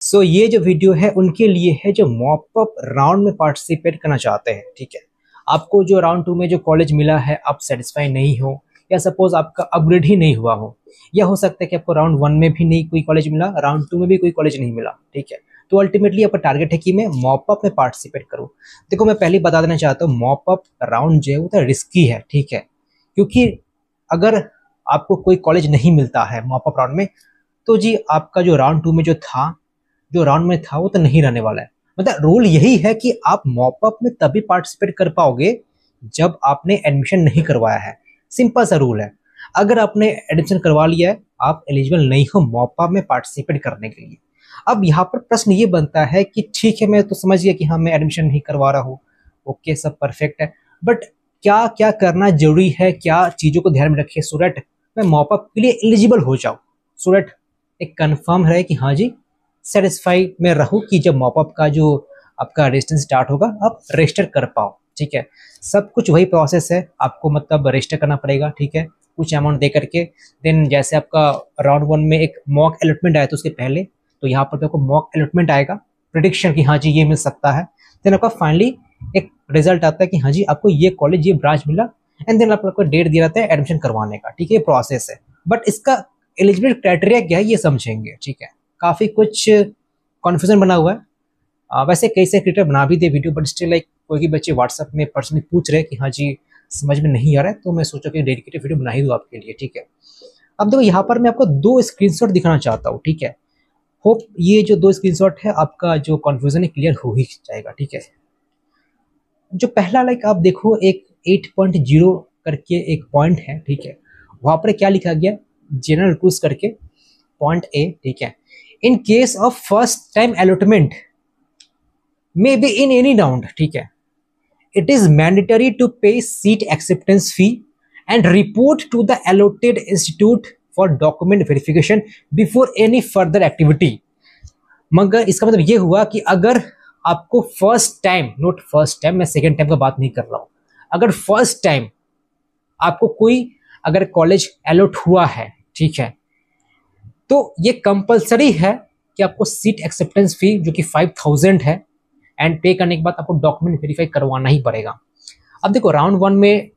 सो ये जो वीडियो है उनके लिए है जो मॉप अप राउंड में पार्टिसिपेट करना चाहते हैं। ठीक है, आपको जो राउंड 2 में जो कॉलेज मिला है आप सेटिस्फाई नहीं हो, या सपोज आपका अपग्रेड ही नहीं हुआ हो, या हो सकता है कि आपको राउंड 1 में भी नहीं कोई कॉलेज मिला, राउंड 2 में भी कोई कॉलेज नहीं मिला। ठीक है, तो अल्टीमेटली आपका टारगेट है कि मैं मॉप अप में पार्टिसिपेट करूँ। देखो, मैं पहले बता देना चाहता हूँ, मॉप अप राउंड जो है वो तो रिस्की है। ठीक है, क्योंकि अगर आपको कोई कॉलेज नहीं मिलता है मॉप अप राउंड में, तो जी आपका जो राउंड 2 में जो राउंड में था वो तो नहीं रहने वाला है। मतलब रूल यही है कि आप मॉप अप में तभी पार्टिसिपेट कर पाओगे जब आपने एडमिशन नहीं करवाया है। सिंपल सा रूल है। अगर आपने एडमिशन करवा लिया है, आप एलिजिबल नहीं हो मॉप अप में पार्टिसिपेट करने के लिए। अब यहाँ पर प्रश्न ये बनता है कि ठीक है, मैं तो समझ गया कि हाँ मैं एडमिशन नहीं करवा रहा हूँ, ओके सब परफेक्ट है, बट क्या क्या करना जरूरी है, क्या चीज़ों को ध्यान में रखिए सो दैट मैं मॉप अप के लिए एलिजिबल हो जाऊँ, सो दैट एक कंफर्म रहे कि हाँ जी सेटिस्फाई में रहूँ कि जब मॉपअप का जो आपका रजिस्ट्रेशन स्टार्ट होगा आप रजिस्टर कर पाओ। ठीक है, सब कुछ वही प्रोसेस है, आपको मतलब रजिस्टर करना पड़ेगा। ठीक है, कुछ अमाउंट दे करके, देन जैसे आपका राउंड 1 में एक मॉक अलॉटमेंट आया था उसके पहले, तो यहाँ पर आपको मॉक अलॉटमेंट आएगा, प्रिडिक्शन कि हाँ जी ये मिल सकता है। देन आपका फाइनली एक रिजल्ट आता है कि हाँ जी आपको ये कॉलेज ये ब्रांच मिला, एंड देन आपको डेट दिया जाता है एडमिशन करवाने का। ठीक है, प्रोसेस है, बट इसका एलिजिबिलिटी क्राइटेरिया क्या है ये समझेंगे। ठीक है, काफ़ी कुछ कन्फ्यूजन बना हुआ है। वैसे कई से क्रिएटर बना भी दे वीडियो, बट स्टिल लाइक कोई बच्चे व्हाट्सएप में पर्सनली पूछ रहे हैं कि हाँ जी समझ में नहीं आ रहा है, तो मैं सोचा कि डेडिकेटेड वीडियो बना ही दूँ आपके लिए। ठीक है, अब देखो यहाँ पर मैं आपको 2 स्क्रीनशॉट दिखाना चाहता हूँ। ठीक है, होप ये जो 2 स्क्रीनशॉट है आपका जो कन्फ्यूजन है क्लियर हो ही जाएगा। ठीक है, जो पहला लाइक आप देखो एक 8.0 करके एक पॉइंट है। ठीक है, वहाँ पर क्या लिखा गया, जनरल रूल्स करके पॉइंट ए। ठीक है, in case of first time allotment may be in any round, ठीक है, it is mandatory to pay seat acceptance fee and report to the allotted institute for document verification before any further activity। मगर इसका मतलब ये हुआ कि अगर आपको first time, node first time, मैं सेकेंड टाइम का बात नहीं कर रहा हूं, अगर फर्स्ट टाइम आपको कोई अगर कॉलेज अलॉट हुआ है, ठीक है, तो ये कंपलसरी है कि आपको सीट एक्सेप्टेंस फी जो कि 5000 है, एंड पे करने के बाद आपको डॉक्यूमेंट वेरीफाई करवाना ही पड़ेगा। अब देखो राउंड 1 में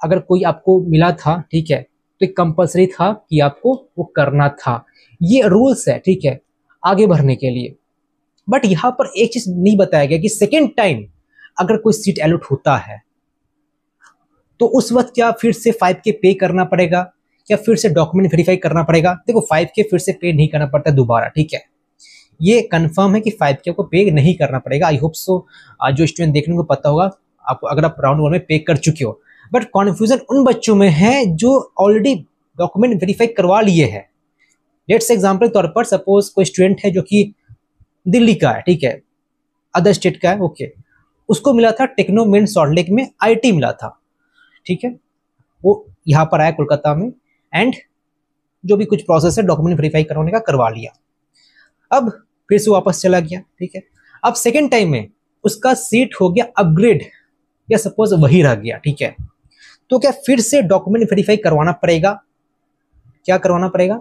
अगर कोई आपको मिला था, ठीक है, तो एक कंपलसरी था कि आपको वो करना था, ये रूल्स है। ठीक है, आगे बढ़ने के लिए। बट यहाँ पर एक चीज नहीं बताया गया कि सेकेंड टाइम अगर कोई सीट अलॉट होता है तो उस वक्त क्या फिर से 5K पे करना पड़ेगा या फिर से डॉक्यूमेंट वेरीफाई करना पड़ेगा। देखो 5K फिर से पे नहीं करना पड़ता दोबारा। ठीक है, ये कंफर्म है कि 5K को पे नहीं करना पड़ेगा। आई होप सो जो स्टूडेंट देखने को पता होगा आपको, अगर आप राउंड 1 में पे कर चुके हो। बट कॉन्फ्यूजन उन बच्चों में है जो ऑलरेडी डॉक्यूमेंट वेरीफाई करवा लिए हैं। लेट्स एग्जांपल तौर पर सपोज कोई स्टूडेंट है जो कि दिल्ली का है, ठीक है, अदर स्टेट का है, ओके, उसको मिला था टेक्नोमेंट सॉल्टलेक में IT मिला था। ठीक है, वो यहाँ पर आया कोलकाता में, एंड जो भी कुछ प्रोसेस है डॉक्यूमेंट वेरीफाई करवाने का करवा लिया। अब फिर से वापस चला गया। ठीक है, अब सेकेंड टाइम में उसका सीट हो गया अपग्रेड, या सपोज वही रह गया। ठीक है, तो क्या फिर से डॉक्यूमेंट वेरीफाई करवाना पड़ेगा? क्या करवाना पड़ेगा?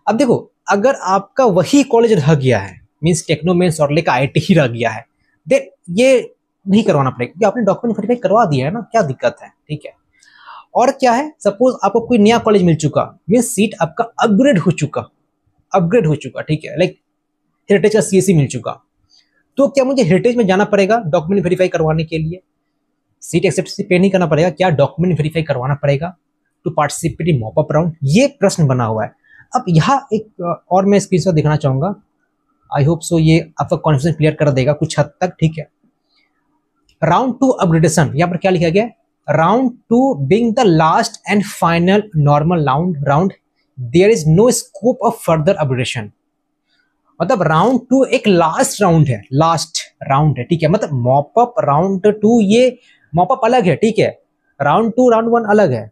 अब देखो, अगर आपका वही कॉलेज रह गया है, मीन्स टेक्नोमेंस और लेकर IT ही रह गया है, देन ये नहीं करवाना पड़ेगा क्योंकि आपने डॉक्यूमेंट वेरीफाई करवा दिया है ना, क्या दिक्कत है? ठीक है, और क्या है, सपोज आपको कोई नया कॉलेज मिल चुका, मीन्स सीट आपका अपग्रेड हो चुका, ठीक है, लाइक हेरिटेज का CSE मिल चुका, तो क्या मुझे हेरिटेज में जाना पड़ेगा डॉक्यूमेंट वेरीफाई करवाने के लिए? सीट एक्सेप्टेंस पे नहीं करना पड़ेगा, क्या डॉक्यूमेंट वेरीफाई करवाना पड़ेगा to participate in mop up round? ये प्रश्न बना हुआ है। अब यहाँ एक और मैं स्क्रीनशॉट दिखाना चाहूंगा, आई होप सो ये आपका कॉन्फ्यूजन क्लियर कर देगा कुछ हद तक। ठीक है, राउंड 2 अपग्रेडेशन, यहाँ पर क्या लिखा गया, round 2 being the last and final normal round there is no scope of further upgradation। मतलब राउंड 2 एक लास्ट राउंड है। ठीक है, मतलब मॉप अप राउंड 2, ये मॉप अप अलग है। ठीक है, राउंड 2 राउंड 1 अलग है।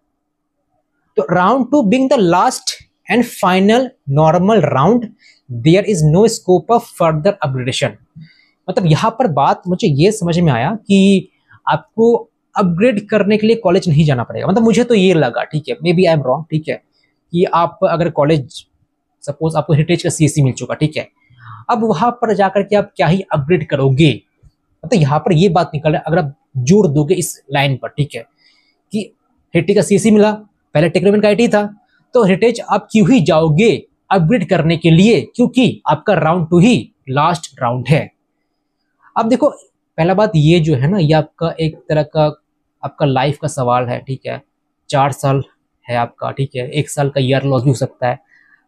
तो round 2 being the last and final normal round there is no scope of further upgradation। मतलब यहाँ पर बात मुझे ये समझ में आया कि आपको अपग्रेड करने के लिए कॉलेज नहीं जाना पड़ेगा। मतलब मुझे तो ये लगा, ठीक है, maybe I am wrong, ठीक है, कि आप अगर कॉलेज, सपोज आपको हेरिटेज का CSE मिल चुका, ठीक है, अब वहां पर जाकर के आप क्या ही अपग्रेड करोगे, मतलब यहाँ पर ये बात निकल रहा है, अगर आप जोड़ दोगे इस लाइन पर, ठीक है, कि हेरिटेज का सीएससी मिला, पहले टेक्नोमेंट का आईटी था, तो हेरिटेज आप क्यों ही जाओगे अपग्रेड करने के लिए, क्योंकि आपका राउंड 2 ही लास्ट राउंड है। अब देखो, पहला बात ये जो है ना, ये आपका एक तरह का आपका लाइफ का सवाल है, ठीक है। 4 साल है आपका, ठीक है, 1 साल का ईयर लॉस भी हो सकता है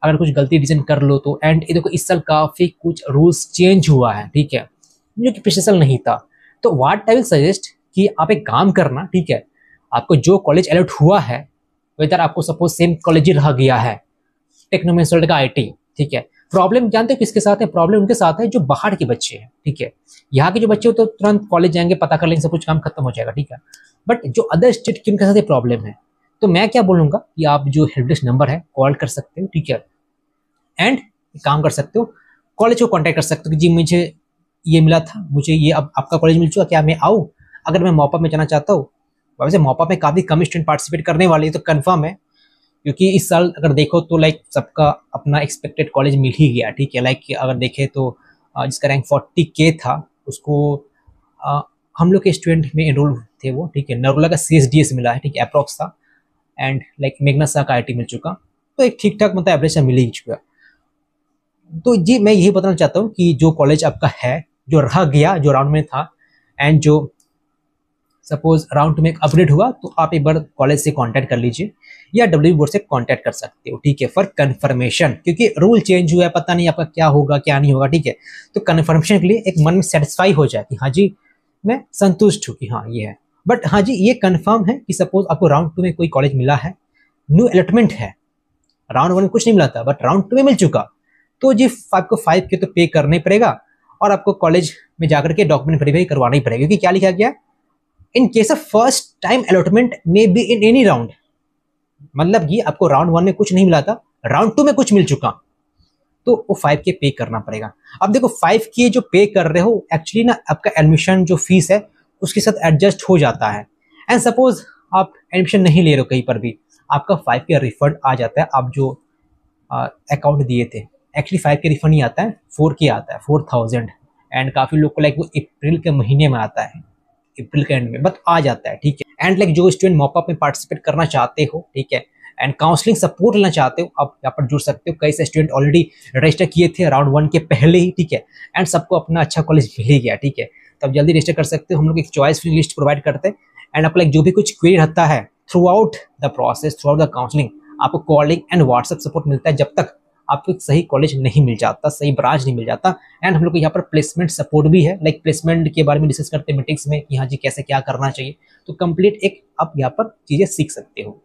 अगर कुछ गलती डिसीजन कर लो तो। एंड ये देखो, इस साल काफी कुछ रूल्स चेंज हुआ है, ठीक है, जो कि पिछले साल नहीं था। तो व्हाट आई विल सजेस्ट कि आप एक काम करना, ठीक है, आपको जो कॉलेज अलॉट हुआ है, वेदर आपको सपोज सेम कॉलेज ही रह गया है, टेक्नोमेंट का आईटी, ठीक है, प्रॉब्लम जानते हो किसके साथ है? प्रॉब्लम उनके साथ है जो बाहर के बच्चे हैं, ठीक है। यहाँ के जो बच्चे हो तो तुरंत कॉलेज जाएंगे, पता कर लेंगे, सब कुछ काम खत्म हो जाएगा, ठीक है। बट जो अदर स्टेट के उनके साथ ये प्रॉब्लम है, तो मैं क्या बोलूंगा कि आप जो हेल्प डेस्क नंबर है कॉल कर सकते हो, ठीक है, एंड काम कर सकते हो, कॉलेज को कांटेक्ट कर सकते हो कि जी मुझे ये मिला था, मुझे ये अब आपका कॉलेज मिल चुका, क्या मैं आऊँ? अगर मैं मॉपअप में जाना चाहता हूँ, वैसे मॉपअप में काफ़ी कम स्टूडेंट पार्टिसिपेट करने वाले, तो कंफर्म है, क्योंकि इस साल अगर देखो तो लाइक सबका अपना एक्सपेक्टेड कॉलेज मिल ही गया, ठीक है। लाइक अगर देखें तो जिसका रैंक 40K था उसको हम लोग के स्टूडेंट में एनरोल थे वो, ठीक है। नरोला का CSDS मिला है, ठीक है, अप्रॉक्स था। एंड लाइक मेघना शाह का आईटी मिल चुका, तो एक ठीक ठाक मतलब एवरेज मिल ही चुका। तो जी मैं यही बताना चाहता हूँ कि जो कॉलेज आपका है, जो रह गया, जो राउंड में था, एंड जो सपोज राउंड में अपडेट हुआ, तो आप एक बार कॉलेज से कांटेक्ट कर लीजिए या डब्ल्यू बोर्ड से कांटेक्ट कर सकते हो, ठीक है, फॉर कंफर्मेशन, क्योंकि रूल चेंज हुआ है, पता नहीं आपका क्या होगा क्या नहीं होगा, ठीक है। तो कंफर्मेशन के लिए एक मन में सेटिस्फाई हो जाए कि हाँ जी मैं संतुष्ट हूँ कि हाँ ये है। बट हाँ जी ये कंफर्म है कि सपोज आपको राउंड 2 में कोई कॉलेज मिला है, न्यू अलॉटमेंट है, राउंड 1 में कुछ नहीं मिला था बट राउंड 2 में मिल चुका, तो जी आपको 5K तो पे करना ही पड़ेगा, और आपको कॉलेज में जाकर के डॉक्यूमेंट वेरीफाई करवाना ही पड़ेगा, क्योंकि क्या लिखा गया, in case of first time allotment may be in any round, मतलब कि आपको राउंड 1 में कुछ नहीं मिला था, राउंड 2 में कुछ मिल चुका, तो वो 5K पे करना पड़ेगा। अब देखो 5K जो पे कर रहे हो एक्चुअली ना आपका एडमिशन जो फीस है उसके साथ एडजस्ट हो जाता है। एंड सपोज आप एडमिशन नहीं ले रहे हो कहीं पर भी, आपका 5K रिफंड आ जाता है, आप जो अकाउंट दिए थे। एक्चुअली 5K रिफंड नहीं आता है, 4K आता है, 4000। एंड काफ़ी लोग को लाइक वो अप्रैल के महीने में आता है, अप्रैल के एंड में, बट आ जाता है, ठीक है। एंड लाइक जो स्टूडेंट मॉपअप में पार्टिसिपेट करना चाहते हो, ठीक है, एंड काउंसलिंग सपोर्ट लेना चाहते हो, आप यहाँ पर जुड़ सकते हो। कई से स्टूडेंट ऑलरेडी रजिस्टर किए थे राउंड 1 के पहले ही, ठीक है, एंड सबको अपना अच्छा कॉलेज मिल ही गया, ठीक है। तो आप जल्दी रजिस्टर कर सकते हो, हम लोग एक चॉइस फ्री लिस्ट प्रोवाइड करते हैं। एंड आपको लाइक जो भी कुछ क्वेरी रहता है through out the process, through out the counselling, आपको कॉलिंग एंड व्हाट्सएप सपोर्ट मिलता है, जब तक आपको एक सही कॉलेज नहीं मिल जाता, सही ब्रांच नहीं मिल जाता। एंड हम लोग को यहाँ पर प्लेसमेंट सपोर्ट भी है, लाइक प्लेसमेंट के बारे में डिस्कस करते हैं मीटिंग्स में कि हाँ जी कैसे क्या करना चाहिए, तो कंप्लीट एक आप यहाँ पर चीज़ें सीख सकते हो।